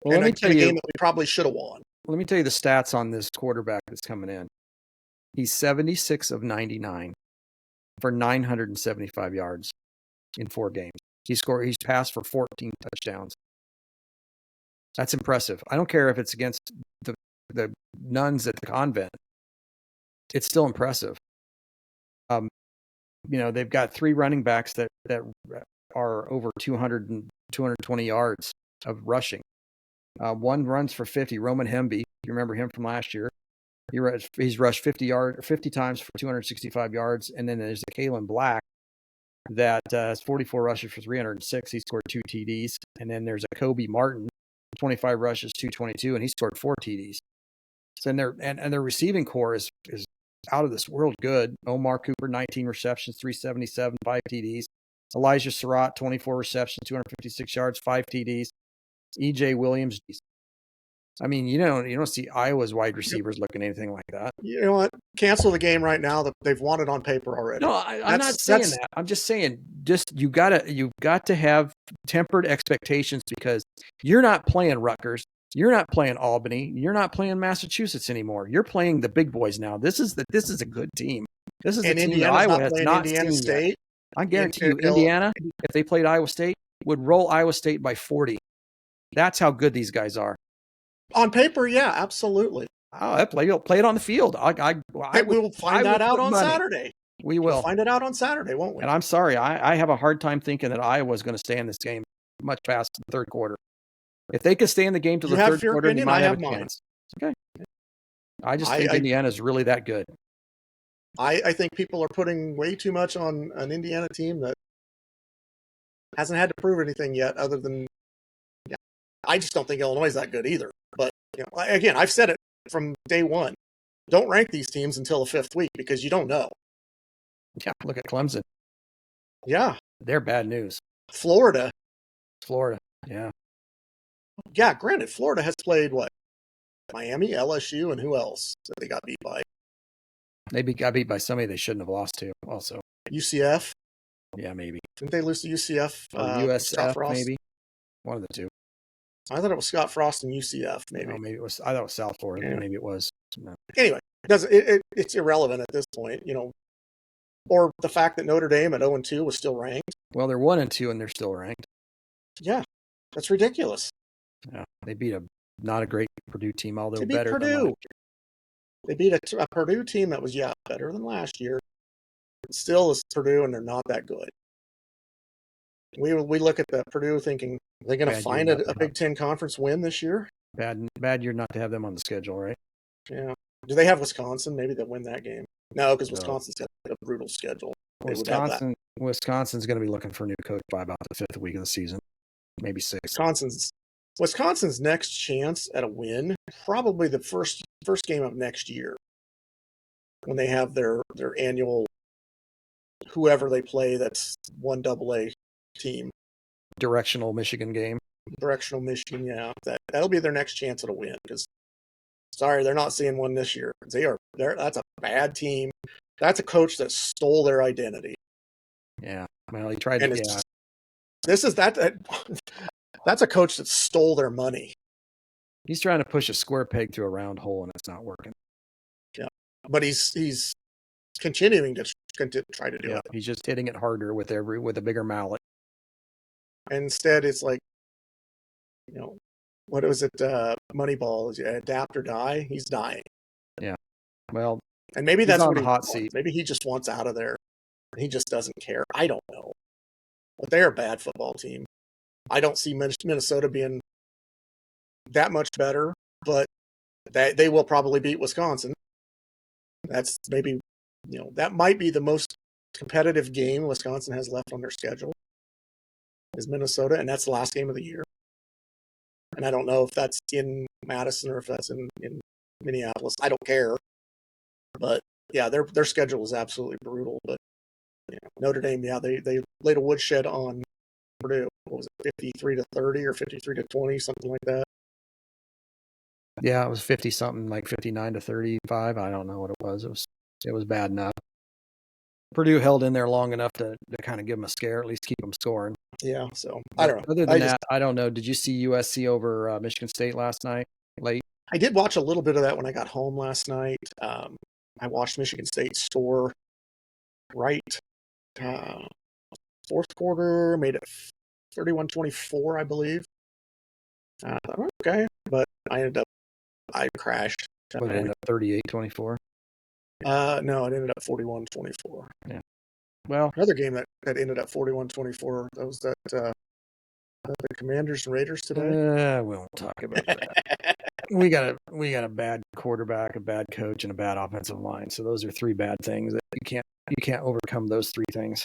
Well, and let me tell you, a game that we probably should have won. Let me tell you the stats on this quarterback that's coming in. He's 76 of 99 for 975 yards in 4 games. He's passed for 14 touchdowns. That's impressive. I don't care if it's against the nuns at the convent. It's still impressive. They've got 3 running backs that are over 200 and 220 yards of rushing. One runs for 50. Roman Hemby, you remember him from last year? He's rushed 50 times for 265 yards, and then there's the Kalen Black that has 44 rushes for 306. He scored 2 TDs, and then there's a Kobe Martin, 25 rushes, 222, and he scored 4 TDs. So their receiving core is out of this world good. Omar Cooper, 19 receptions, 377, 5 TDs. Elijah Surratt, 24 receptions, 256 yards, 5 TDs. EJ Williams. I mean, you don't see Iowa's wide receivers looking anything like that. You know what? Cancel the game right now. They've won it on paper already. No, I'm not saying that. I'm just saying, you've got to have tempered expectations because you're not playing Rutgers, you're not playing Albany, you're not playing Massachusetts anymore. You're playing the big boys now. This is a good team. This is a team that Iowa has not seen yet. I guarantee you, Indiana, if they played Iowa State, would roll Iowa State by 40. That's how good these guys are. On paper, yeah, absolutely. Oh, you'll play it on the field. We will find that out on Saturday. We will. We'll find it out on Saturday, won't we? And I'm sorry, I have a hard time thinking that Iowa is going to stay in this game much past the third quarter. If they could stay in the game to the third quarter, they might have a chance. Okay. I just think Indiana is really that good. I think people are putting way too much on an Indiana team that hasn't had to prove anything yet other than, I just don't think Illinois is that good either. But, again, I've said it from day one. Don't rank these teams until the 5th week because you don't know. Yeah, look at Clemson. Yeah. They're bad news. Florida, yeah. Yeah, granted, Florida has played, Miami, LSU, and who else that they got beat by? They got beat by somebody they shouldn't have lost to also. UCF. Yeah, maybe. Didn't they lose to UCF? Or Scott USF, Frost? maybe. One of the two. I thought it was Scott Frost and UCF, maybe. No, maybe it was. I thought it was South Florida. Yeah. Maybe it was. No. Anyway, it's irrelevant at this point, or the fact that Notre Dame at 0-2 was still ranked. Well, they're 1-2 and they're still ranked. Yeah, that's ridiculous. Yeah, they beat not a great Purdue team, although They beat better Purdue. than last year. They beat a Purdue team that was better than last year. It still is Purdue, and they're not that good. We look at the Purdue thinking they're going to find a Big Ten conference win this year. Bad year not to have them on the schedule, right? Yeah. Do they have Wisconsin? Maybe they'll win that game. No, because Wisconsin's got a brutal schedule. Wisconsin's going to be looking for a new coach by about the 5th week of the season, maybe 6th. Wisconsin's next chance at a win, probably the first game of next year, when they have their annual whoever they play that's one AA team. Directional Michigan game. Directional Michigan, yeah. That'll be their next chance at a win, because sorry, they're not seeing one this year. That's a bad team. That's a coach that stole their identity. Yeah. Well, he tried to. Yeah. That's a coach that stole their money. He's trying to push a square peg through a round hole, and it's not working. Yeah, but he's continuing to try to do it. He's just hitting it harder with a bigger mallet. And instead, it's like, what was it? Moneyball. Is adapt or die? He's dying. Yeah. Well, and maybe that's what he hot wants. seat. Maybe he just wants out of there. He just doesn't care. I don't know. But they're a bad football team. I don't see Minnesota being that much better, but they will probably beat Wisconsin. That's maybe, that might be the most competitive game Wisconsin has left on their schedule is Minnesota, and that's the last game of the year. And I don't know if that's in Madison or if that's in Minneapolis. I don't care. But yeah, their schedule is absolutely brutal. But Notre Dame, they laid a woodshed on Purdue. What was it, 53-30 or 53-20, something like that? Yeah, it was 50 something, like 59-35. I don't know what it was. It was bad enough. Purdue held in there long enough to kind of give them a scare, at least keep them scoring. Yeah, so I don't know. Other than that, I don't know. Did you see USC over Michigan State last night, late? I did watch a little bit of that when I got home last night. I watched Michigan State score right fourth quarter, made it 31-24, I believe. Okay, but I crashed. But it ended up 38-24? No, it ended up 41-24. Yeah. Well, another game that ended up 41-24. That was the Commanders and Raiders today. We won't talk about that. we got a bad quarterback, a bad coach, and a bad offensive line. So those are three bad things that you can't overcome. Those three things.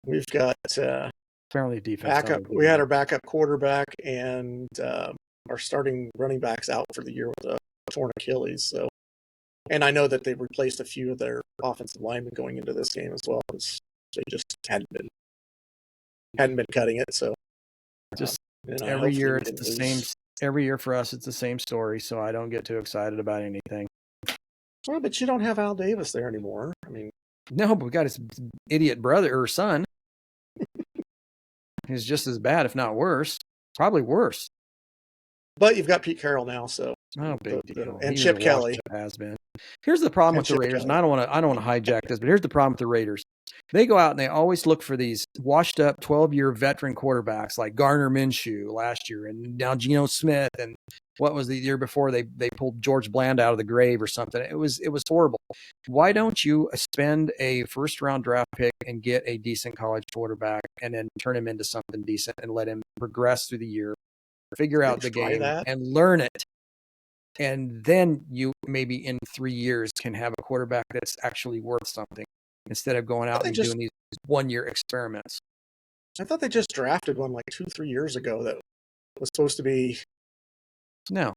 We've got apparently defense. Backup. We had our backup quarterback and our starting running backs out for the year with a torn Achilles. So, and I know that they replaced a few of their offensive linemen going into this game as well, because they just hadn't been cutting it. So, just every year it's the same. Every year for us, it's the same story. So I don't get too excited about anything. Well, but you don't have Al Davis there anymore. I mean, no, but we got his idiot brother or son. He's just as bad, if not worse. Probably worse. But you've got Pete Carroll now, so big deal. And Chip Kelly has been. Here's the problem with the Raiders, and I don't want to hijack this, but here's the problem with the Raiders. They go out and they always look for these washed up 12-year veteran quarterbacks like Gardner Minshew last year, and now Geno Smith, and what was the year before they pulled George Bland out of the grave or something. It was horrible. Why don't you spend a first-round draft pick and get a decent college quarterback and then turn him into something decent and let him progress through the year, figure out the game, and learn it? And then you maybe in 3 years can have a quarterback that's actually worth something instead of going out and doing these 1-year experiments. I thought they just drafted one like 2-3 years ago that was supposed to be the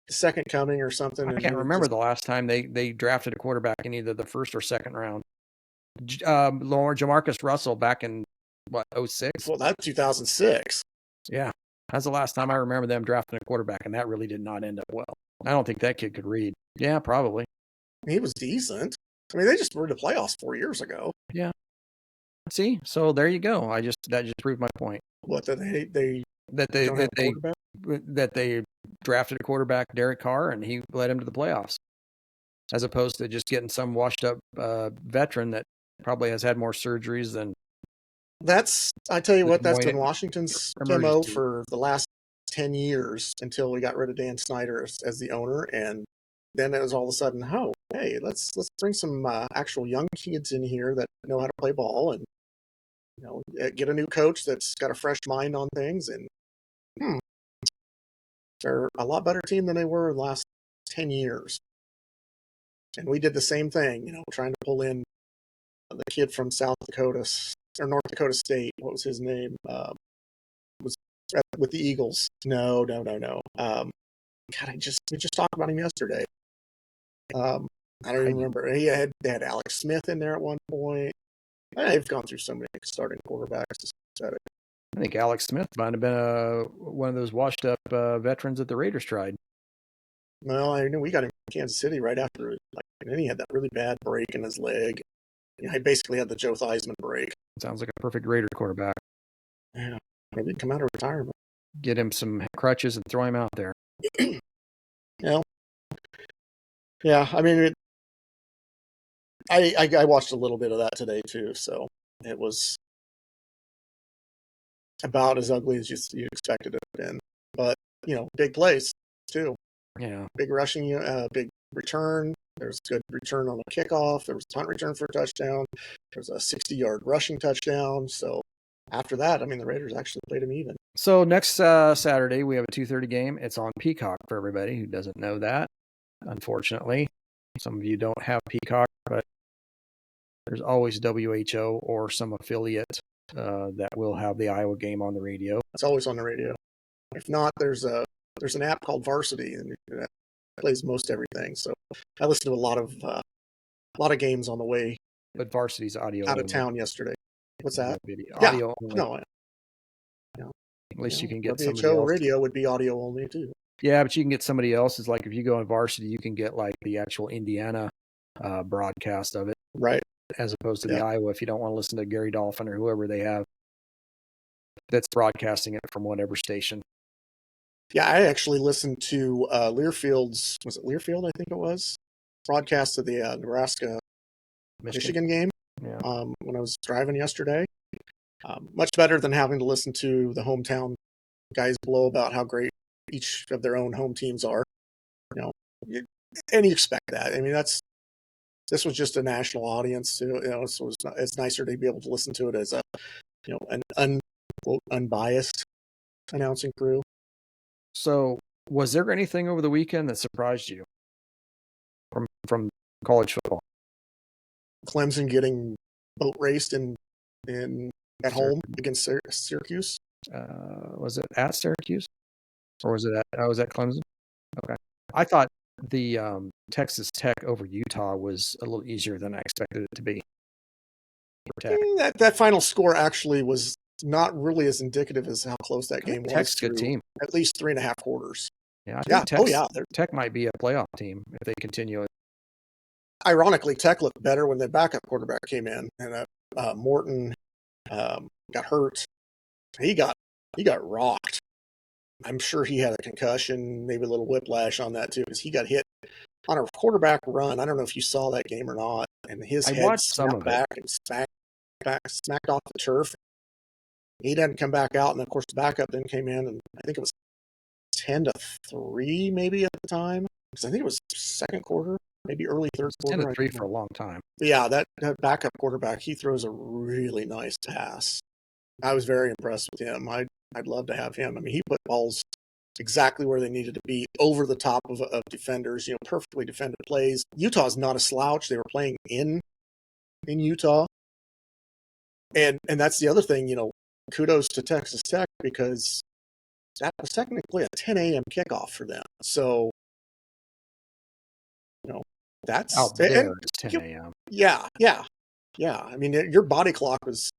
second coming or something. I can't remember the last time they drafted a quarterback in either the first or second round. Jamarcus Russell back in, 2006? Well, that's 2006. Yeah. That's the last time I remember them drafting a quarterback, and that really did not end up well. I don't think that kid could read. Yeah, probably. He was decent. I mean, they just were in the playoffs 4 years ago. Yeah, See, so there you go. That just proved my point. What, that they That they don't have a quarterback? that they drafted a quarterback, Derek Carr, and he led him to the playoffs, as opposed to just getting some washed up veteran that probably has had more surgeries than. I tell you what, that's been Moynihan Washington's MO emergency. for the last 10 years until we got rid of Dan Snyder as the owner. And then it was all of a sudden, oh, hey, let's bring some actual young kids in here that know how to play ball, and get a new coach that's got a fresh mind on things. And they're a lot better team than they were in the last 10 years. And we did the same thing, trying to pull in the kid from South Dakota or North Dakota State. What was his name? Was with the Eagles. No. God, we just talked about him yesterday. I don't even remember. They had Alex Smith in there at one point. They've gone through so many starting quarterbacks. I think Alex Smith might have been one of those washed up veterans that the Raiders tried. Well, I know we got him in Kansas City right after, and then he had that really bad break in his leg. He basically had the Joe Theismann break. Sounds like a perfect Raider quarterback. Yeah, maybe he'd come out of retirement. Get him some crutches and throw him out there. Yeah, I mean, I watched a little bit of that today too, so it was about as ugly as you expected it to have been. But big plays too. Yeah, big rushing, big return. There's good return on the kickoff. There was a punt return for a touchdown. There's a 60-yard rushing touchdown. So after that, I mean, the Raiders actually played them even. So next Saturday, we have a 2:30 game. It's on Peacock for everybody who doesn't know that. Unfortunately, some of you don't have Peacock, but there's always WHO or some affiliate that will have the Iowa game on the radio. It's always on the radio. If not, there's an app called Varsity, and that plays most everything. So I listened to a lot of games on the way. But Varsity's audio out of town yesterday. What's that? Audio only. No. At least you can get WHO somebody else. radio would be audio only too. Yeah, but you can get somebody else's. Like if you go on Varsity, you can get like the actual Indiana broadcast of it, right? As opposed to the Iowa. If you don't want to listen to Gary Dolphin or whoever they have that's broadcasting it from whatever station. Yeah, I actually listened to Learfield's. Was it Learfield? I think it was broadcast of the Nebraska Michigan game. Yeah. When I was driving yesterday, much better than having to listen to the hometown guys blow about how great each of their own home teams are. And you expect that. I mean, this was just a national audience. So it's nicer to be able to listen to it as a an unbiased announcing crew. So, was there anything over the weekend that surprised you from college football? Clemson getting boat raced at home against Syracuse. Was it at Syracuse, or was it at Clemson? Okay, I thought the Texas Tech over Utah was a little easier than I expected it to be. That final score actually was not really as indicative as how close that game was. Tech's a good team. At least 3.5 quarters. Yeah, I think Tech might be a playoff team if they continue it. Ironically, Tech looked better when the backup quarterback came in, and Morton got hurt. He got rocked. I'm sure he had a concussion, maybe a little whiplash on that too, because he got hit on a quarterback run. I don't know if you saw that game or not, and his head snapped back and smacked off the turf. He didn't come back out, and of course the backup then came in, and I think it was 10-3 maybe at the time, because I think it was second quarter, maybe early third quarter. 10-3 for a long time. But yeah, that backup quarterback, he throws a really nice pass. I was very impressed with him. I'd love to have him. I mean, he put balls exactly where they needed to be, over the top of defenders. Perfectly defended plays. Utah's not a slouch. They were playing in Utah, and that's the other thing. Kudos to Texas Tech, because that was technically a 10 a.m. kickoff for them. So, that's out there. It's 10 a.m. Yeah. I mean, your body clock is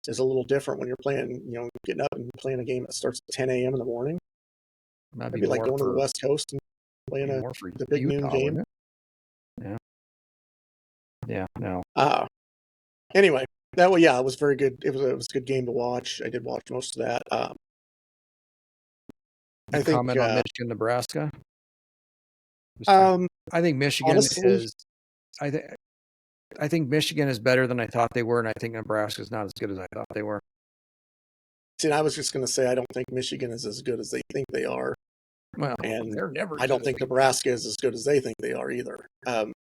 a little different when you're playing. Getting up and playing a game that starts at 10 a.m. in the morning. Maybe like going to the West Coast and playing the big noon game. Yeah. No. Anyway, Yeah, it was very good. It was a good game to watch. I did watch most of that. I think comment on Michigan, Nebraska. um, I think Michigan honestly, is. I think Michigan is better than I thought they were, and I think Nebraska is not as good as I thought they were. see, I was just going to say I don't think Michigan is as good as they think they are, Well, and they're never. I don't think Nebraska is as good as they think they are either. Little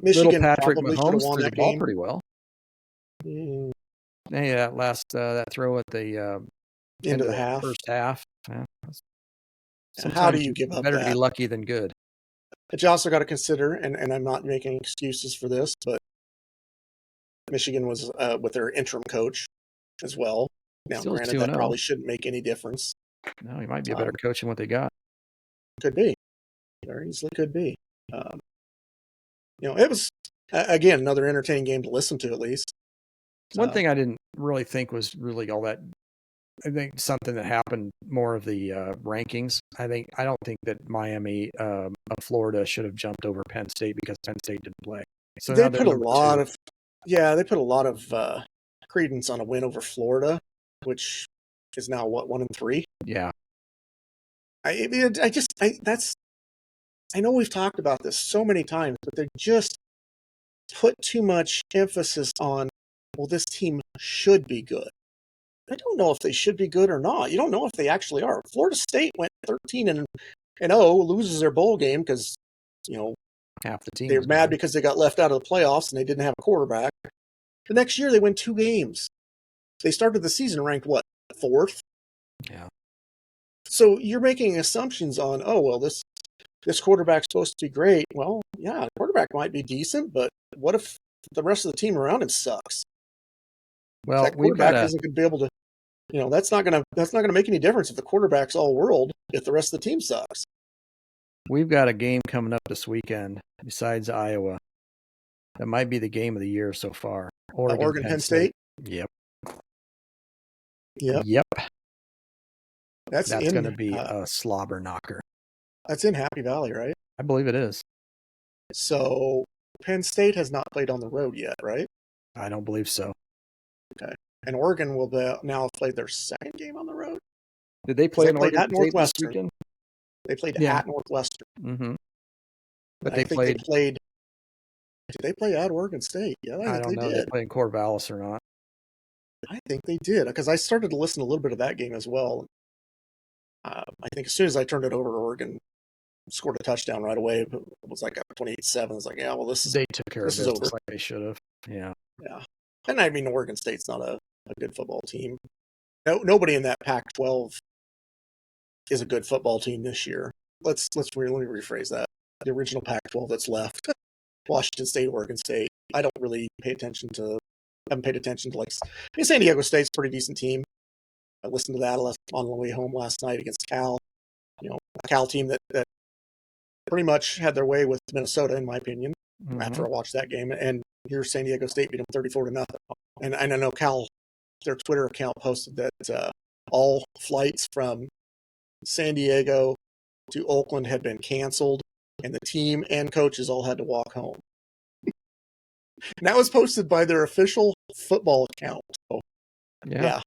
Michigan Patrick probably should have Mahomes won threw the that ball game. pretty well. Mm, Hey, that last that throw at the into the half. first half. Yeah, How do sometimes you give up better to be that? lucky than good. But you also got to consider, and I'm not making excuses for this, but Michigan was with their interim coach as well. Now, Still granted, that 2-0. probably shouldn't make any difference. No, he might be a better coach than what they got. Could be. Very easily could be. It was, again, another entertaining game to listen to, at least. One thing I didn't really think was really all that. I think something that happened more of the rankings. I don't think that Miami of Florida should have jumped over Penn State because Penn State didn't play. So they put a lot of credence on a win over Florida, which is now what, 1-3. Yeah. I know we've talked about this so many times, but they just put too much emphasis on, well, this team should be good. I don't know if they should be good or not. You don't know if they actually are. Florida State went 13-0, loses their bowl game because, half the team. They're mad because they got left out of the playoffs and they didn't have a quarterback. The next year they win 2 games. They started the season ranked, what, 4th? Yeah. So you're making assumptions on, this quarterback's supposed to be great. Well, yeah, the quarterback might be decent, but what if the rest of the team around him sucks? Well, that quarterback isn't going to be able to, that's not going to make any difference if the quarterback's all world if the rest of the team sucks. We've got a game coming up this weekend besides Iowa. That might be the game of the year so far. Oregon Penn State? Yep. Yep. That's going to be a slobber knocker. That's in Happy Valley, right? I believe it is. So Penn State has not played on the road yet, right? I don't believe so. Okay. And Oregon will now have played their second game on the road. Did they play Oregon at Northwestern? This weekend? They played at Northwestern. Mm-hmm. But I think they played. Did they play at Oregon State? Yeah, I don't know. Did they play in Corvallis or not? I think they did, because I started to listen to a little bit of that game as well. I think as soon as I turned it over, Oregon scored a touchdown right away. It was like 28-7. It's like, yeah, well, they took care of this over. Like they should have. Yeah. And I mean, Oregon State's not a good football team. Nobody in that Pac-12 is a good football team this year. Let me rephrase that. The original Pac-12 that's left, Washington State, Oregon State. I don't really haven't paid attention to San Diego State's a pretty decent team. I listened to that on the way home last night against Cal. A Cal team that pretty much had their way with Minnesota, in my opinion, after I watched that game. And here's San Diego State beat them 34-0. And I know Cal, their Twitter account posted that all flights from San Diego to Oakland had been canceled, and the team and coaches all had to walk home. And that was posted by their official football account. So, that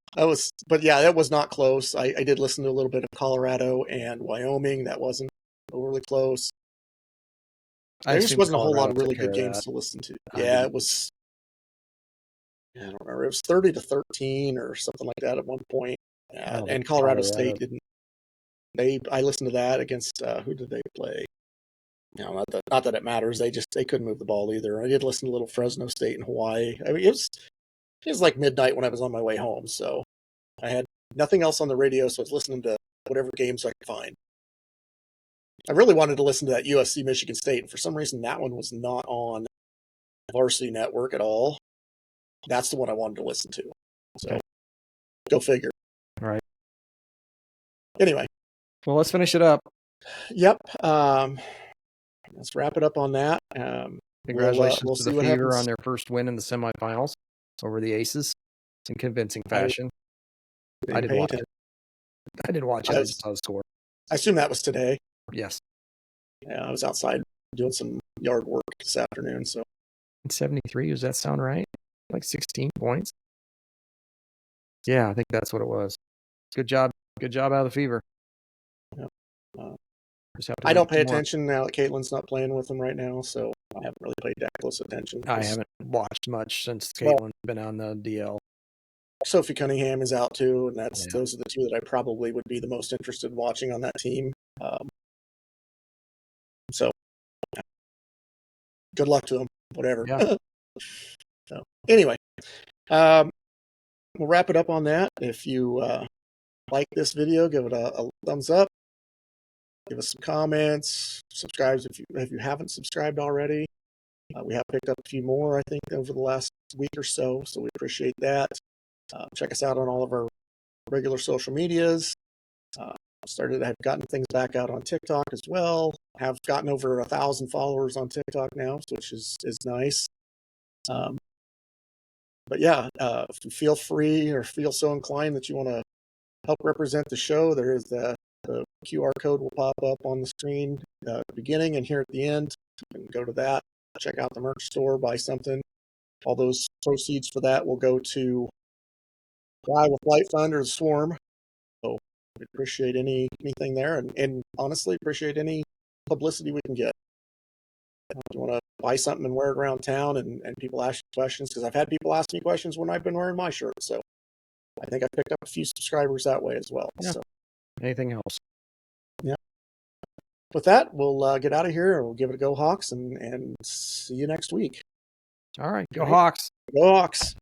was not close. I did listen to a little bit of Colorado and Wyoming. That wasn't overly close. There just wasn't a whole lot of really good games to listen to. It was. I don't remember. It was 30-13 or something like that at one point. And Colorado State didn't. I listened to that against who did they play? Not that it matters. They couldn't move the ball either. I did listen to a little Fresno State and Hawaii. I mean, it was like midnight when I was on my way home, so I had nothing else on the radio, so I was listening to whatever games I could find. I really wanted to listen to that USC Michigan State, and for some reason that one was not on Varsity Network at all. That's the one I wanted to listen to. So, go figure. All right. Anyway. Well, let's finish it up. Yep. Let's wrap it up on that. Congratulations to the Fever on their first win in the semifinals over the Aces in convincing fashion. I did watch it. I did watch it. I saw the score. I assume that was today. Yes. Yeah, I was outside doing some yard work this afternoon. So 73, does that sound right? like 16 points. Yeah, I think that's what it was. Good job. Good job out of the Fever. Yep. I don't pay attention now that Caitlin's not playing with them right now, so I haven't really paid that close attention. I haven't watched much since Caitlin's been on the DL. Sophie Cunningham is out too, and those are the two that I probably would be the most interested in watching on that team. So good luck to them, whatever. Yeah. So anyway, we'll wrap it up on that. If you like this video, give it a thumbs up. Give us some comments. Subscribe if you haven't subscribed already. We have picked up a few more, I think, over the last week or so, so we appreciate that. Check us out on all of our regular social medias. I've gotten things back out on TikTok as well. Have gotten over 1,000 followers on TikTok now, which is nice. But yeah, if you feel free or feel so inclined that you want to help represent the show, there is the QR code will pop up on the screen at the beginning and here at the end. You can go to that, check out the merch store, buy something. All those proceeds for that will go to the Iowa Flight Fund or the Swarm. So we appreciate anything there, and honestly appreciate any publicity we can get. If you want to buy something and wear it around town and people ask you questions, because I've had people ask me questions when I've been wearing my shirt. So I think I picked up a few subscribers that way as well. Yeah. So anything else? Yeah. With that, we'll get out of here and we'll give it a go, Hawks, and see you next week. All right. Go Hawks. Go Hawks.